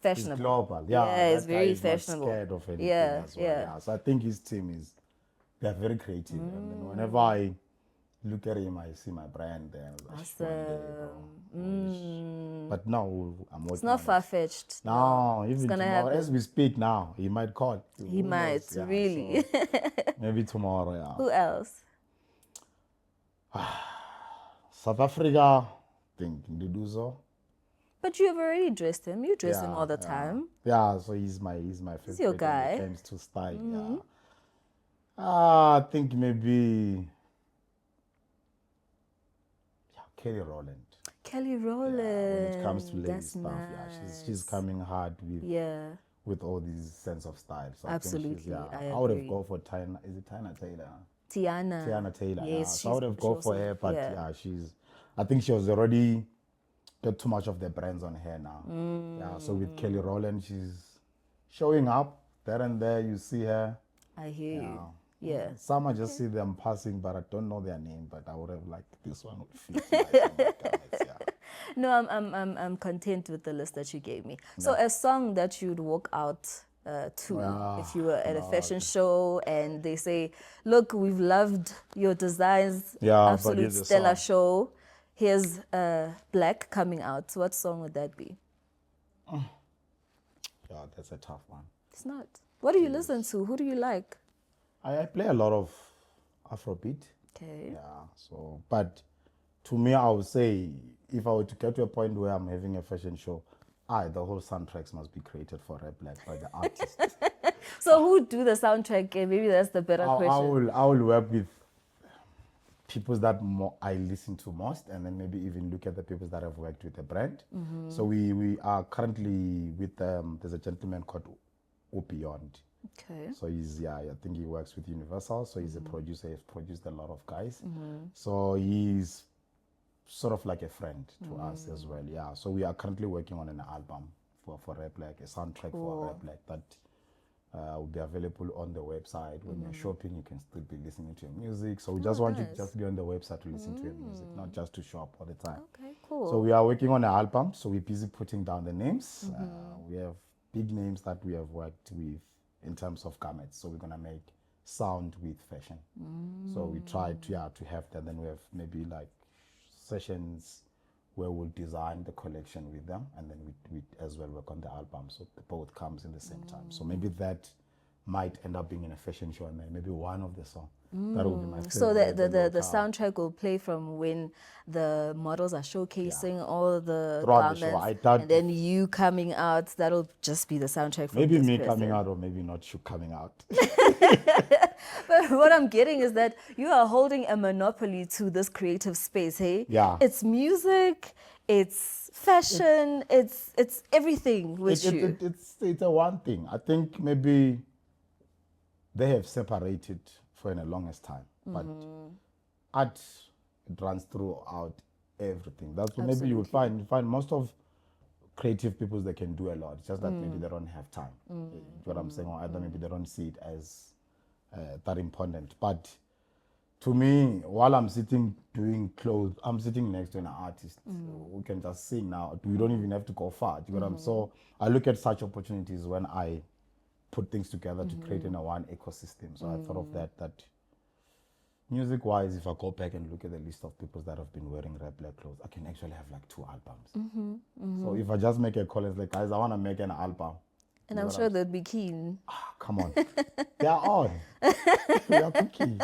fashionable.
He's global. Yeah,
he's
that guy
very
is not
fashionable.
scared of anything
Yeah,
as well.
yeah.
So I think his team they're very creative. And then whenever I look at him, I see my brand there. One day, bro.
Awesome.
But now I'm
It's
working
not
on it.
far-fetched.
No,
It's
even
gonna
tomorrow,
happen.
as we speak now, he might call.
He
Who
might,
knows? Yeah,
really.
so maybe tomorrow, yeah.
Who else?
South Africa, think they do so.
But you have already dressed him. You dress him
Yeah,
all the
yeah.
time.
Yeah, so he's my
He's your
favorite when
guy.
it comes to style. Yeah. I think maybe Kelly Rowland.
Kelly
Yeah, when it comes to
Rowland.
lady
That's
stuff,
nice.
she's coming hard
Yeah,
with all these sense of style. So I think she's
absolutely. I
I would have
agree.
gone for Tina. Is it Tina Taylor?
Tiana.
Tiana Taylor. Yeah.
Yes,
So I would have
she
gone for
also,
her, but
yeah.
yeah, I think she was already got too much of the brands on her now. Yeah. So with Kelly Rowland, she's showing up there and there. You see her.
I hear you.
Yeah.
Yeah.
Some I just see them passing, but I don't know their name. But I would have liked this one would fit nice on my garments. Yeah.
No, I'm content with the list that you gave me. So a song that you'd walk out to if you were at a fashion show and they say, "Look, we've loved your designs,
Yeah, but
absolute
here's the
stellar
song.
show. Here's Blaq coming out." What song would that be?
Yeah, that's a tough one.
It's not. What do you listen to? Who do you like?
I play a lot of Afrobeat.
Okay.
Yeah. So, but to me, I would say if I were to get to a point where I'm having a fashion show, the whole soundtracks must be created for Rare Blaq by the artist.
So who do the soundtrack? Maybe that's the better question.
I will work with people that I listen to most, and then maybe even look at the people that I've worked with the brand. So we are currently with there's a gentleman called Beyond.
Okay.
So I think he works with Universal. So he's a producer. He's produced a lot of guys. So he's sort of like a friend to us as well. Yeah. So we are currently working on an album for Rare Blaq, a soundtrack for Rare Blaq that will be available on the website. When you're shopping, you can still be listening to your music. So we just want you to just be on the website to listen to your music, not just to shop all the time.
Okay, cool.
So we are working on an album. So we're busy putting down the names. We have big names that we have worked with in terms of garments. So we're gonna make sound with fashion. So we try to have that. Then we have maybe like sessions where we'll design the collection with them, and then we as well work on the album. So the both comes in the same time. So maybe that might end up being in a fashion show, and then maybe one of the songs. That would be my favorite.
So the soundtrack will play from when the models are showcasing all the
throughout the show.
garments,
I thought
and then you coming out. That'll just be the soundtrack. From
maybe
this
me
person.
coming out, or maybe not you coming out.
But what I'm getting is that you are holding a monopoly to this creative space. Hey,
Yeah.
It's music, it's fashion, it's everything with you.
It's a one thing. I think maybe they have separated for the longest time, but art it runs throughout everything. That's what maybe you would find most of creative people, they can do a lot. It's just that maybe they don't have time. What I'm saying, or either maybe they don't see it as that important. But to me, while I'm sitting doing clothes, I'm sitting next to an artist who can just sing now. We don't even have to go far. Do you know what I'm So I look at such opportunities when I put things together to create in a one ecosystem. So I thought of that music wise, if I go back and look at the list of people that have been wearing Rare Blaq clothes, I can actually have like 2 albums. So if I just make a call, it's like, guys, I want to make an album.
And I'm sure they'd be keen.
Come on. They are on. They are cooking.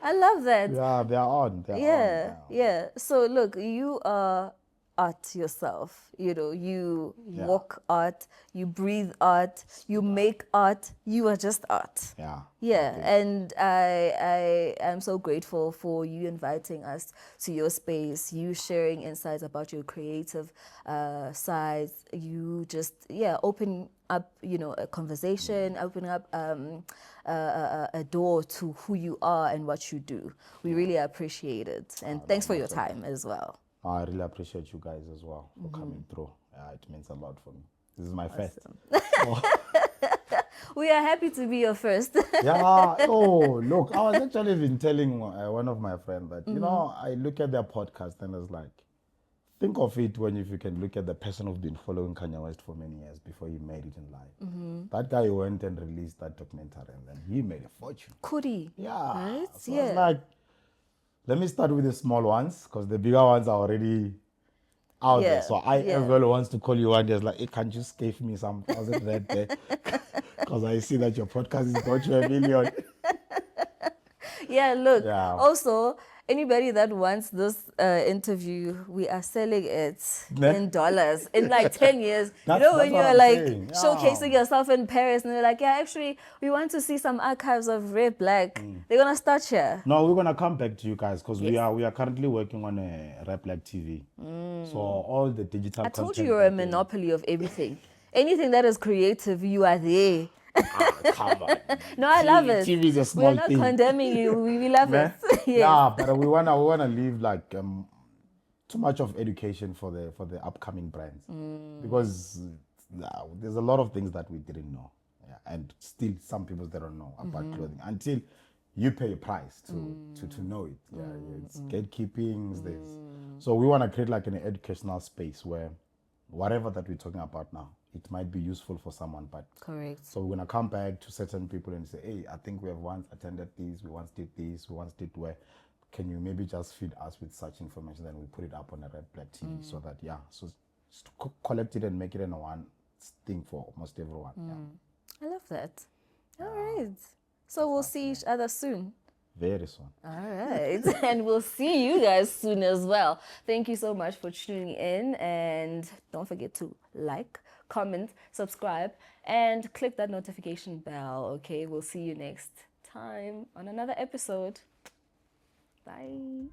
I love that.
Yeah, they are on. They are on.
Yeah. So look, you are art yourself. You know, you walk art, you breathe art, you make art. You are just art.
Yeah.
And I am so grateful for you inviting us to your space, you sharing insights about your creative sides. You just open up, a conversation, open up a door to who you are and what you do. We really appreciate it, and thanks for your time as well.
I really appreciate you guys as well for coming through. It means a lot for me. This is my first.
We are happy to be your first.
Yeah. Oh, look, I was actually been telling one of my friends that, I look at their podcast and it's like, think of it if you can look at the person who's been following Kanye West for many years before he made it in life. That guy went and released that documentary and then he made a fortune.
Could he?
Yeah.
Right?
So it's like, let me start with the small ones because the bigger ones are already out there. So as well wants to call you one day, like, hey, can't you just give me some thousand rand there? Because I see that your podcast is got you 1 million.
Yeah, look.
Yeah.
Also, anybody that wants this interview, we are selling it in dollars in like 10 years. You know, when
what
you're
I'm
like
saying. Yeah.
showcasing yourself in Paris and they're like, yeah, actually, we want to see some archives of Rare Blaq. They're going to start here.
No, we're gonna come back to you guys because we are currently working on a Rare Blaq TV. So all the digital
I
content.
told you you're a monopoly of everything. Anything that is creative, you are there.
Come on.
No, I love it.
TV is a small
We're not
thing.
condemning you. We love it. Yes.
Yeah, but we wanna leave like too much of education for the upcoming brands because there's a lot of things that we didn't know, and still some people they don't know about clothing until you pay a price to know it. It's gatekeeping. So we want to create like an educational space where whatever that we're talking about now, it might be useful for someone, but
correct.
So we're gonna come back to certain people and say, hey, I think we have once attended this, we once did this, we once did where. Can you maybe just feed us with such information? Then we put it up on a Rare Blaq TV so that so just collect it and make it in one thing for almost everyone.
I love that. All right. So we'll see each other soon.
Very soon.
All right. And we'll see you guys soon as well. Thank you so much for tuning in. And don't forget to like, comment, subscribe, and click that notification bell. Okay. We'll see you next time on another episode. Bye.